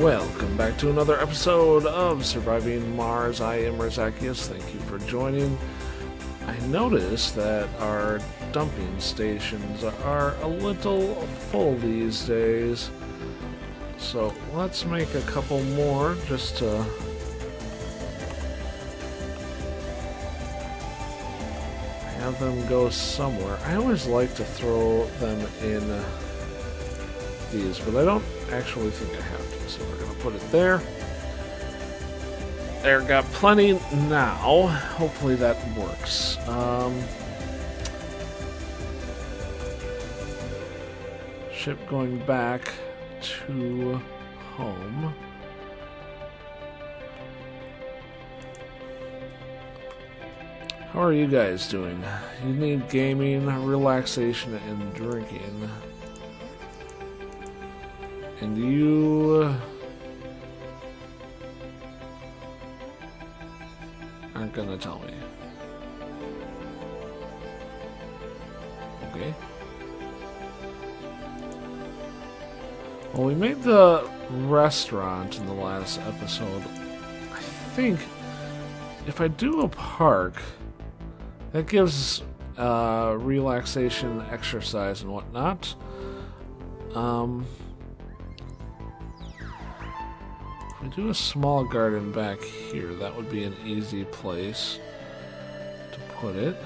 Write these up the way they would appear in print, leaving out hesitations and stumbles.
Welcome back to another episode of Surviving Mars. I am Razakius. Thank you for joining. I noticed that our dumping stations are a little full these days. So let's make a couple more just to have them go somewhere. I always like to throw them in these, but I don't actually think I have to. So we're going to put it there. There, got plenty now. Hopefully that works. Ship going back to home. How are you guys doing? You need gaming, relaxation, and drinking. And you aren't gonna tell me. Okay. Well, we made the restaurant in the last episode. I think if I do a park, that gives relaxation, exercise, and whatnot. If we do a small garden back here, that would be an easy place to put it.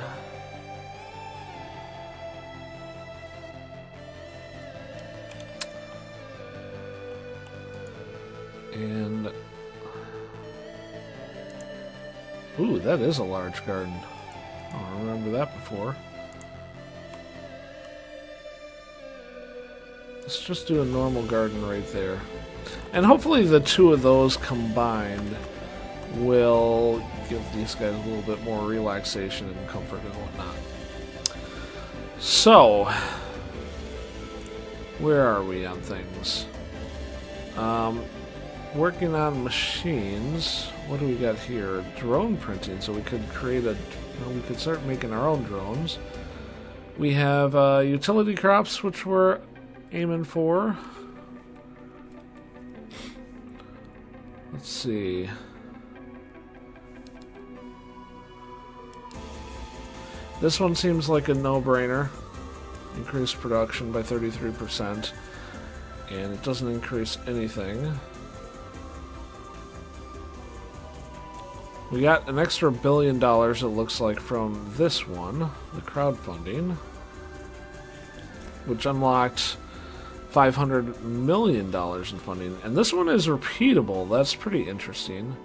And ooh, that is a large garden. I don't remember that before. Let's just do a normal garden right there. And hopefully the two of those combined will give these guys a little bit more relaxation and comfort and whatnot. So, where are we on things? Working on machines. What do we got here? Drone printing, so we could create a... we could start making our own drones. We have utility crops, which we're aiming for. Let's see. This one seems like a no-brainer. Increase production by 33%. And it doesn't increase anything. We got an extra $1 billion, it looks like, from this one, the crowdfunding, which unlocked $500 million in funding. And this one is repeatable. That's pretty interesting.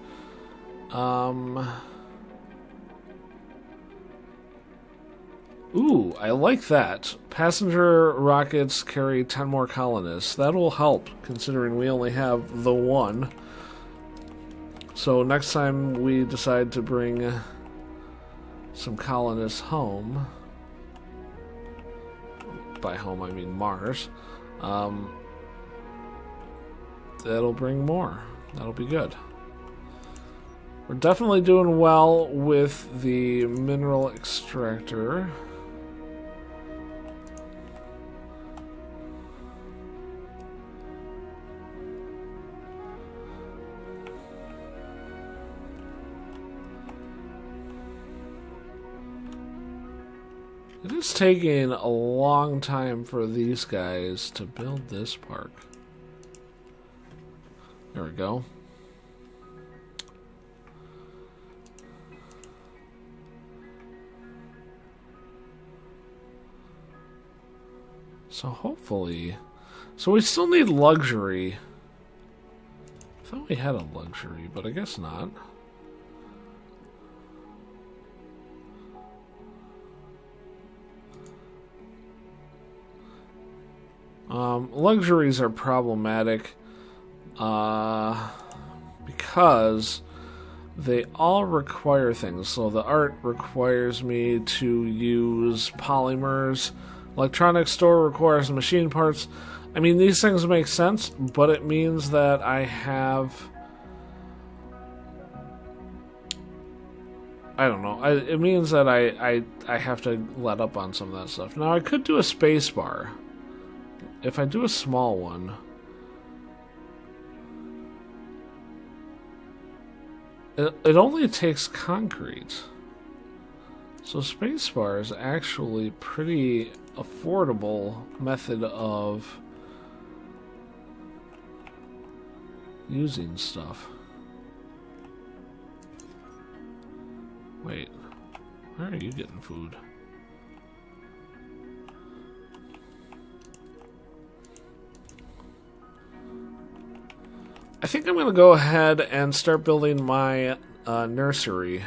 Ooh, I like that. Passenger rockets carry 10 more colonists. That will help, considering we only have the one. So next time we decide to bring some colonists home, by home I mean Mars, that'll bring more. That'll be good. We're definitely doing well with the mineral extractor. It is taking a long time for these guys to build this park. There we go. So hopefully... So we still need luxury. I thought we had a luxury, but I guess not. Luxuries are problematic because they all require things. So the art requires me to use polymers. Electronics store requires machine parts. I mean, these things make sense, but it means that I have... I don't know. It means that I have to let up on some of that stuff. Now, I could do a space bar. If I do a small one... It only takes concrete. So spacebar is actually pretty affordable method of using stuff. Wait, where are you getting food? I think I'm going to go ahead and start building my nursery.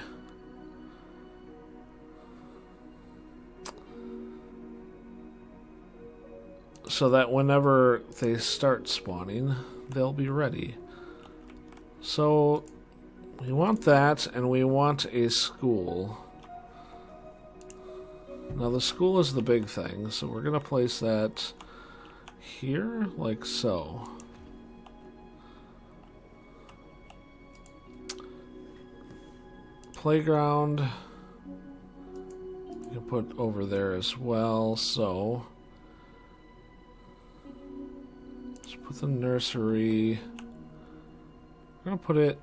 So that whenever they start spawning, they'll be ready. So we want that, and we want a school. Now the school is the big thing, so we're going to place that here, like so. Playground, you can put over there as well, so let's put the nursery. I'm gonna put it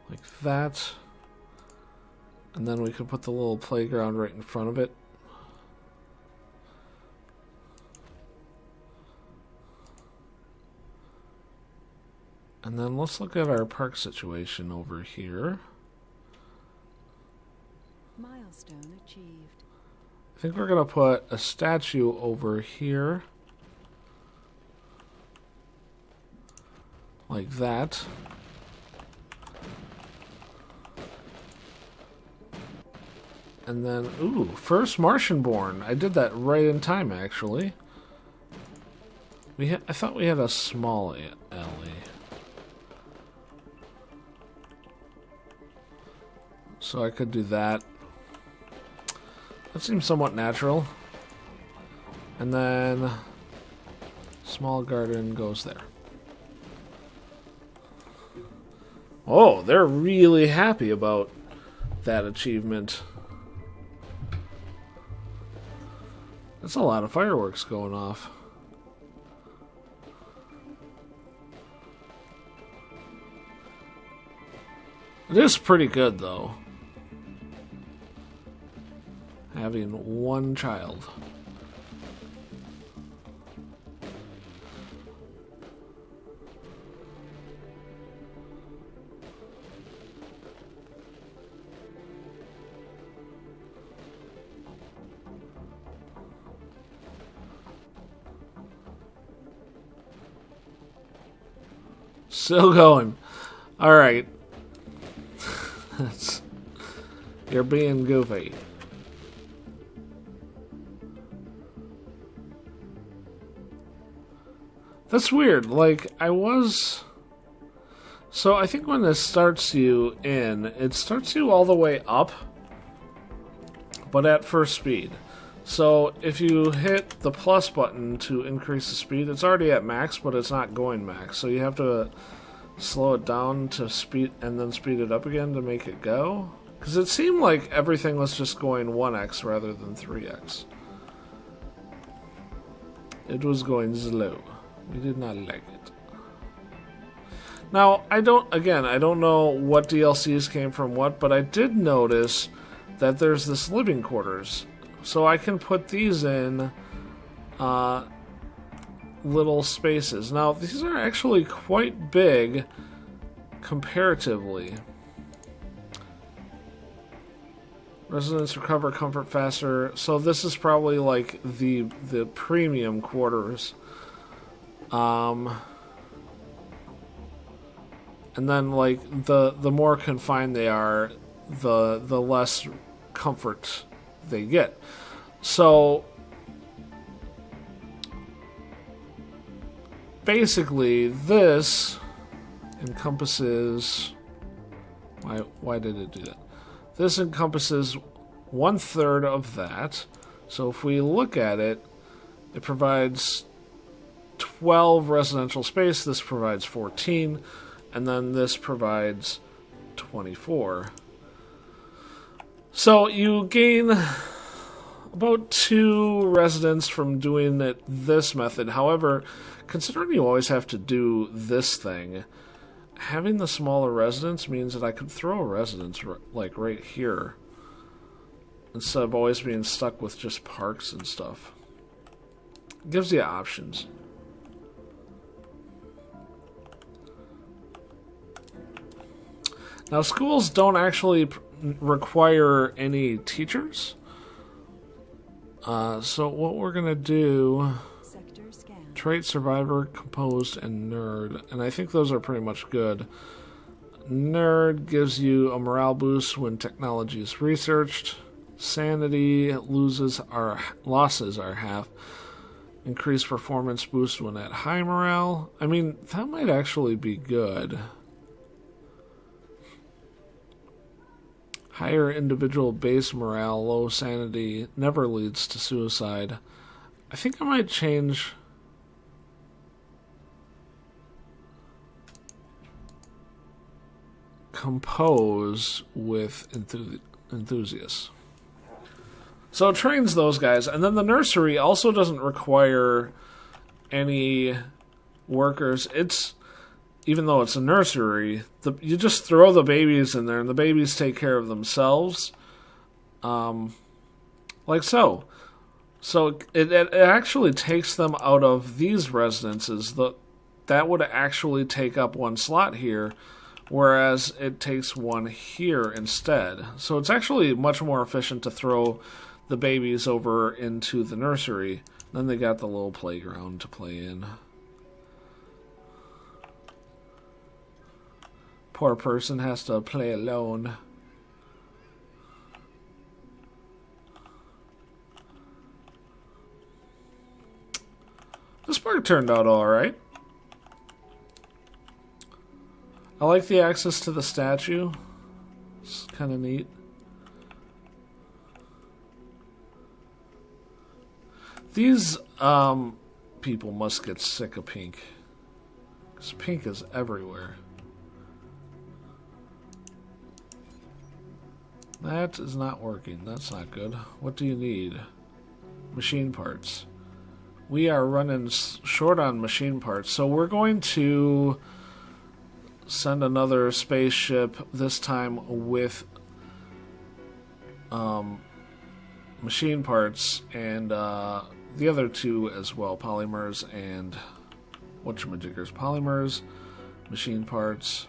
like that, and then we could put the little playground right in front of it. And then let's look at our park situation over here. Milestone achieved. I think we're going to put a statue over here. Like that. And then, ooh, first Martian born. I did that right in time, actually. I thought we had a small alley. So I could do that. That seems somewhat natural. And then small garden goes there. Oh, they're really happy about that achievement. That's a lot of fireworks going off. It is pretty good, though. Having one child. Still going. All right. You're being goofy. That's weird. Like, So I think when this starts you in, it starts you all the way up, but at first speed. So if you hit the plus button to increase the speed, it's already at max, but it's not going max. So you have to slow it down to speed and then speed it up again to make it go. Because it seemed like everything was just going 1x rather than 3x. It was going slow. We did not like it. Now, I don't know what DLCs came from what, but I did notice that there's this living quarters. So I can put these in little spaces. Now, these are actually quite big comparatively. Residents recover comfort faster. So this is probably like the premium quarters. And then like the more confined they are, the less comfort they get. So basically this encompasses why did it do that? This encompasses 1/3 of that. So if we look at it, it provides 12 residential space, this provides 14, and then this provides 24. So you gain about 2 residents from doing it this method. However, considering you always have to do this thing, having the smaller residence means that I could throw a residence like right here instead of always being stuck with just parks and stuff. It gives you options. Now, schools don't actually require any teachers. So what we're going to do... Sector scan. Trait, Survivor, Composed, and Nerd. And I think those are pretty much good. Nerd gives you a morale boost when technology is researched. Sanity losses are half. Increased performance boost when at high morale. I mean, that might actually be good. Higher individual base morale, low sanity, never leads to suicide. I think I might change... Compose with enthusiasts. So it trains those guys. And then the nursery also doesn't require any workers. It's... Even though it's a nursery, you just throw the babies in there, and the babies take care of themselves. Like so. So it actually takes them out of these residences. That would actually take up one slot here, whereas it takes one here instead. So it's actually much more efficient to throw the babies over into the nursery. Then they got the little playground to play in. Poor person has to play alone. This part turned out alright. I like the access to the statue. It's kind of neat. These people must get sick of pink. Because pink is everywhere. That is not working. That's not good. What do you need? Machine parts. We are running short on machine parts, so we're going to send another spaceship, this time with machine parts, and the other two as well, polymers and whatchamajiggers. Polymers, machine parts.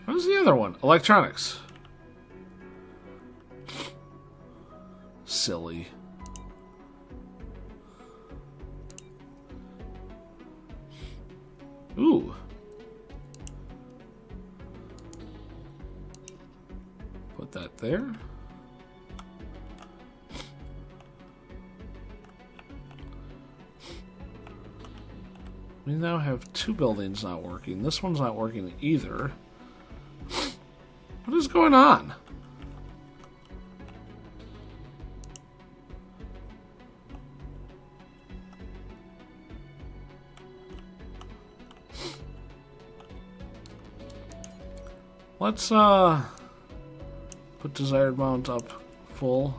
What was the other one? Electronics. Silly. Ooh. Put that there. We now have two buildings not working. This one's not working either. What is going on? Let's put desired mount up full.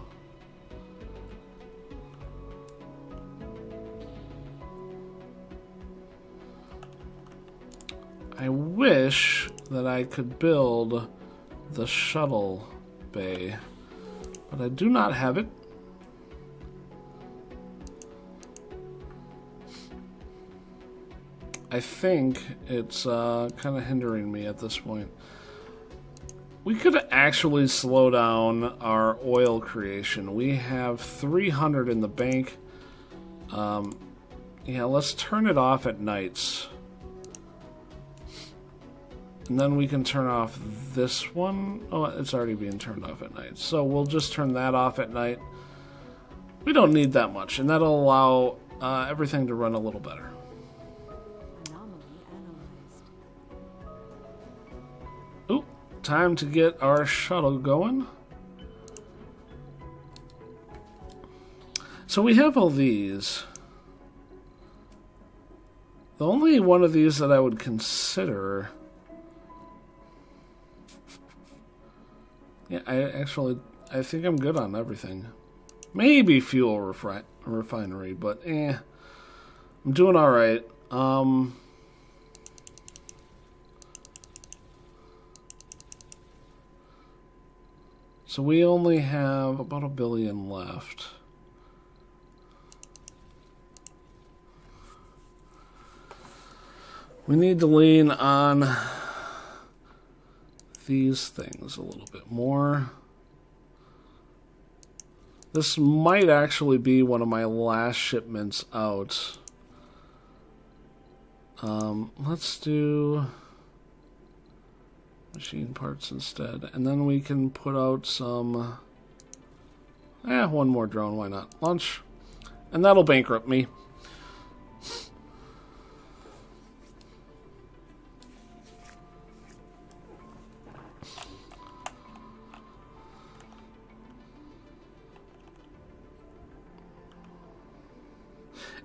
I wish that I could build the shuttle bay, but I do not have it. I think it's kind of hindering me at this point. We could actually slow down our oil creation. We have 300 in the bank. Yeah, let's turn it off at nights. And then we can turn off this one. Oh, it's already being turned off at night. So we'll just turn that off at night. We don't need that much, and that'll allow everything to run a little better. Anomaly analyzed. Oop, time to get our shuttle going. So we have all these. The only one of these that I would consider... Yeah, I think I'm good on everything. Maybe fuel refinery, but I'm doing alright. So we only have about 1 billion left. We need to lean on these things a little bit more. This might actually be one of my last shipments out. Let's do machine parts instead. And then we can put out some... one more drone, why not? Launch. And that'll bankrupt me.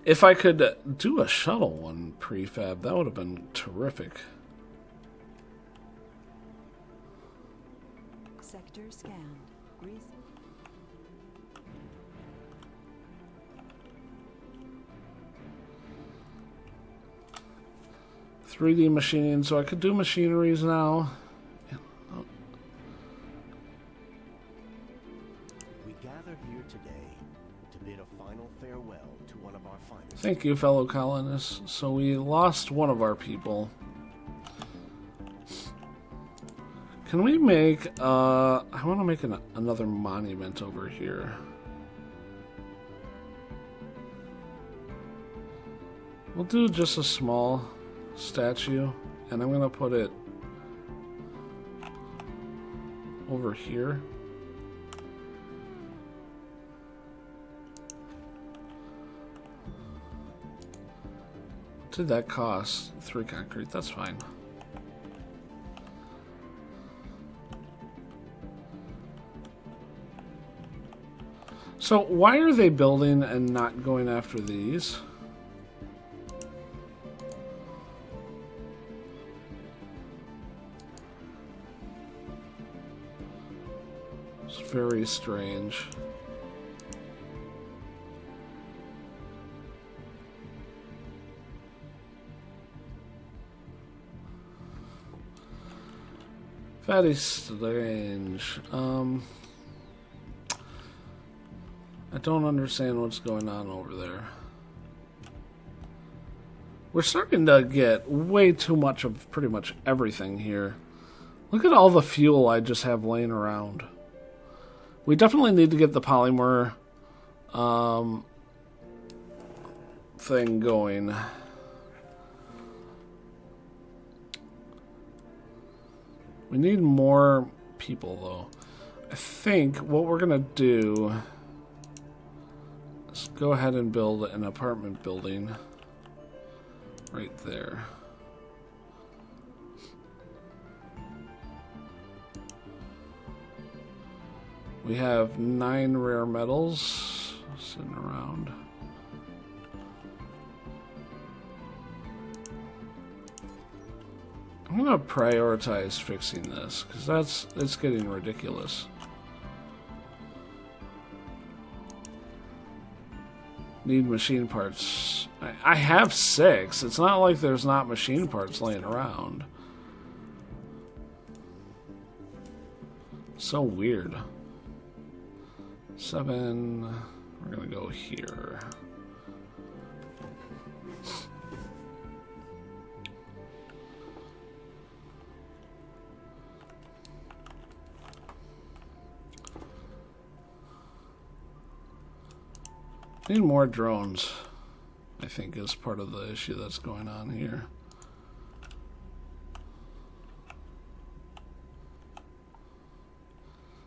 If I could do a shuttle one prefab, that would have been terrific. Sector scanned. 3D machining, so I could do machineries now. We gather here today to bid a final farewell to one of our finest. Thank you, fellow colonists. So we lost one of our people. Can we make, I want to make another monument over here. We'll do just a small statue, and I'm going to put it over here. What did that cost? 3 concrete, that's fine. So why are they building and not going after these? It's very strange. Very strange. I don't understand what's going on over there. We're starting to get way too much of pretty much everything here. Look at all the fuel I just have laying around. We definitely need to get the polymer thing going. We need more people, though. I think what we're going to do is go ahead and build an apartment building right there. We have 9 rare metals sitting around. I'm gonna prioritize fixing this because it's getting ridiculous. Need machine parts. I have 6. It's not like there's not machine parts laying around. So weird. 7. We're gonna go here. Need more drones, I think, is part of the issue that's going on here.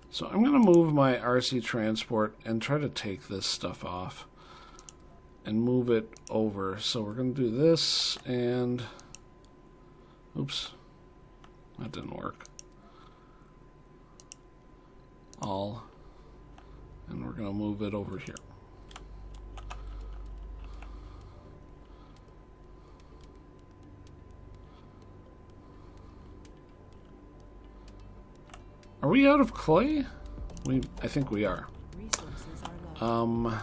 So I'm going to move my RC transport and try to take this stuff off and move it over. So we're going to do this and... Oops. That didn't work. All. And we're going to move it over here. Are we out of clay? I think we are. Resources are low.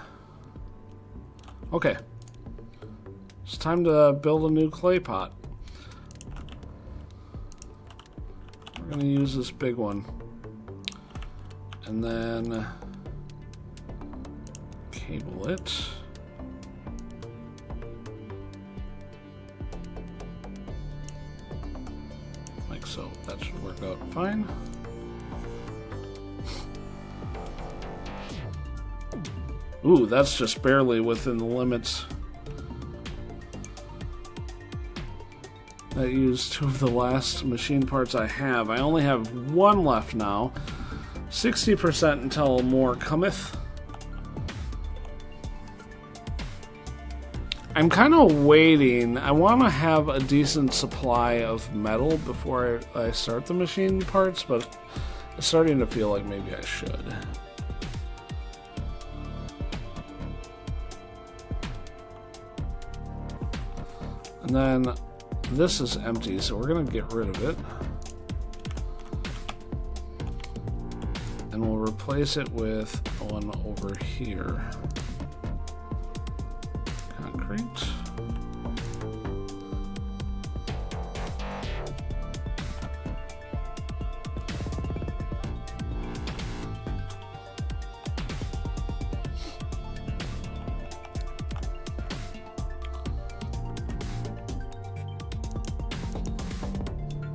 Okay. It's time to build a new clay pot. We're gonna use this big one. and then cable it. Like so. That should work out fine. Ooh, that's just barely within the limits. I used 2 of the last machine parts I have. I only have 1 left now. 60% until more cometh. I'm kind of waiting. I want to have a decent supply of metal before I start the machine parts, but it's starting to feel like maybe I should. And then this is empty, so we're going to get rid of it. And we'll replace it with one over here. Concrete.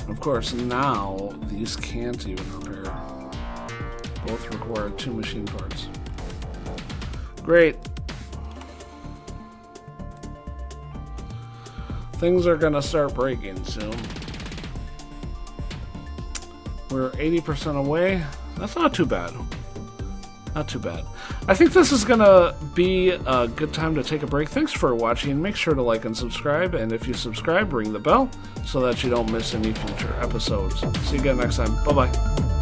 Of course, now these can't even repair. Both require 2 machine parts. Great. Things are gonna start breaking soon. We're 80% away. That's not too bad. Not too bad. I think this is gonna be a good time to take a break. Thanks for watching. Make sure to like and subscribe, and if you subscribe, ring the bell so that you don't miss any future episodes. See you again next time. Bye-bye.